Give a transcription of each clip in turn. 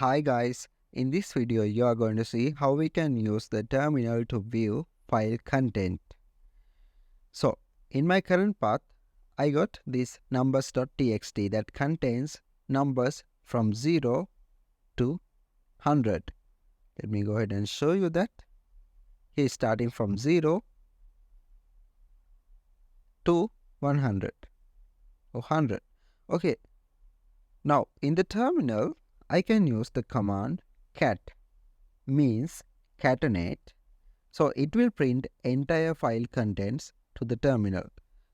Hi guys, in this video you are going to see how we can use the terminal to view file content. So in my current path, I got this numbers.txt that contains numbers from 0 to 100. Let me go ahead and show you that. Here is starting from 0 to 100 or 100. Okay, now in the terminal, I can use the command cat, means catenate. So it will print entire file contents to the terminal.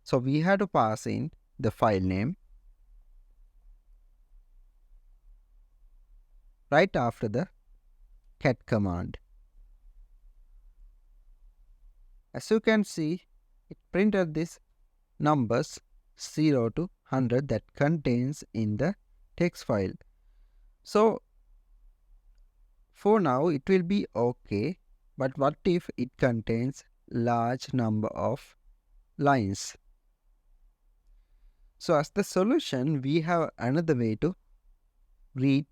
So we have to pass in the file name right after the cat command. As you can see, it printed this numbers 0 to 100 that contains in the text file. So for now it will be okay, but what if it contains large number of lines? So as the solution, we have another way to read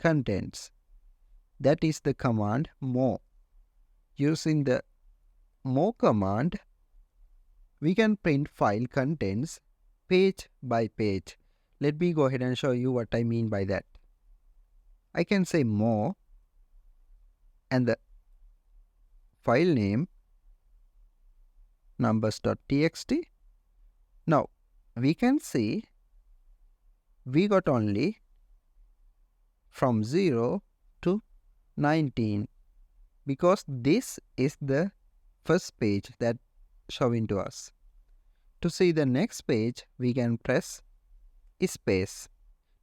contents. That is the command more. Using the more command, we can print file contents page by page. Let me go ahead and show you what I mean by that. I can say more and the file name numbers.txt. Now we can see we got only from 0 to 19 because this is the first page that showing to us. To see the next page, we can press space.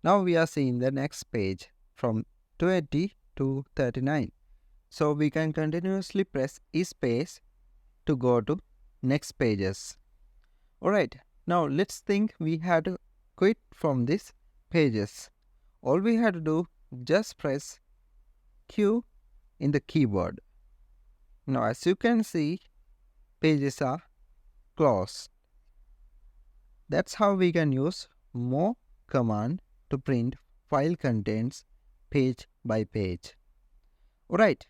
Now we are seeing the next page from 20 to 39. So we can continuously press space to go to next pages. Alright, now let's think we had to quit from these pages. All we had to do, just press Q in the keyboard. Now as you can see, pages are closed. That's how we can use more command to print file contents page by page. Alright,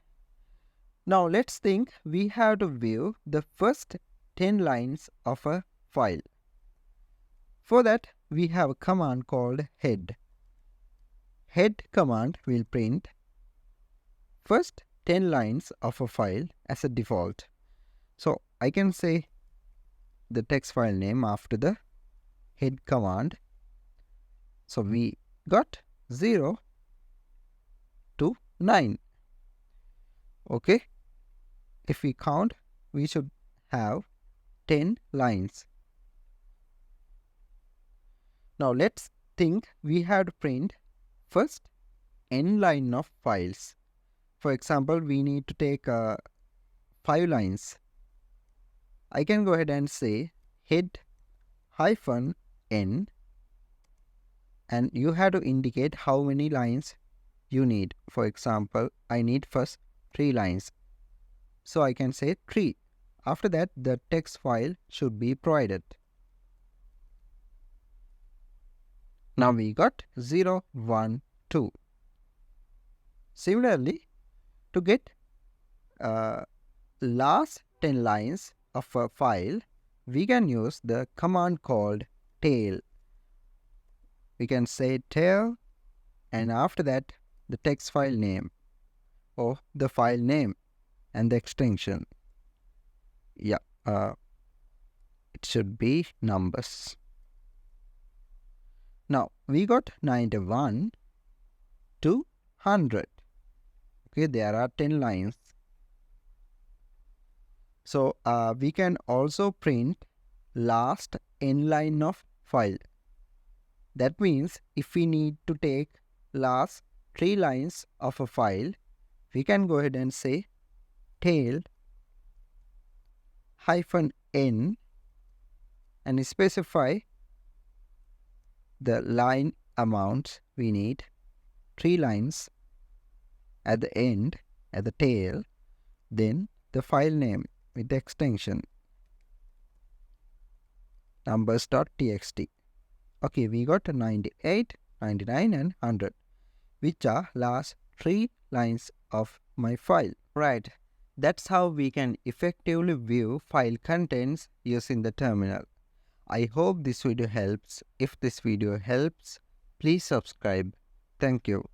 now let's think we have to view the first 10 lines of a file. For that, we have a command called head. Head command will print first 10 lines of a file as a default. So I can say the text file name after the head command. So we got 0 to 9. Okay. If we count, we should have 10 lines. Now let's think we have to print first n line of files. For example, we need to take 5 lines. I can go ahead and say head hyphen n, and you have to indicate how many lines you need. For example, I need first 3 lines. So I can say 3. After that, the text file should be provided. Now we got 0, 1, 2. Similarly, to get last 10 lines of a file, we can use the command called tail. We can say tail, and after that the text file name or the file name and the extension. Yeah, it should be numbers. Now we got 91 to 100. Okay, there are 10 lines. So we can also print last n line of file. That means if we need to take last 3 lines of a file, we can go ahead and say tail hyphen n and specify the line amount we need, 3 lines at the end, at the tail, then the file name with the extension numbers.txt. Okay, we got 98, 99 and 100. which are last 3 lines of my file. Right, that's how we can effectively view file contents using the terminal. I hope this video helps. If this video helps, please subscribe. Thank you.